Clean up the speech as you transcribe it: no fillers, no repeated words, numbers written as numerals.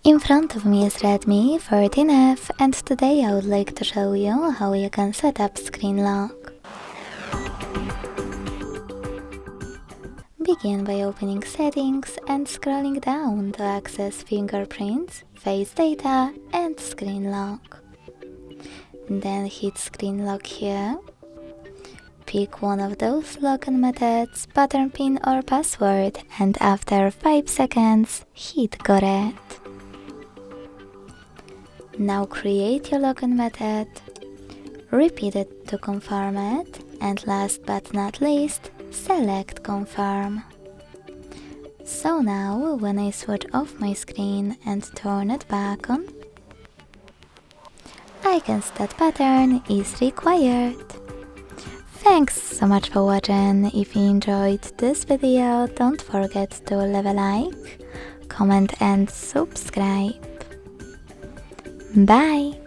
In front of me is Redmi 14R and today I would like to show you how you can set up screen lock. Begin by opening settings and scrolling down to access fingerprints, face data and screen lock. Then hit screen lock here. Pick one of those login methods, pattern pin or password, and after 5 seconds hit go red. Now create your login method, repeat it to confirm it, and last but not least, select confirm. So now when I switch off my screen and turn it back on, icons that pattern is required. Thanks so much for watching. If you enjoyed this video, don't forget to leave a like, comment and subscribe. Bye!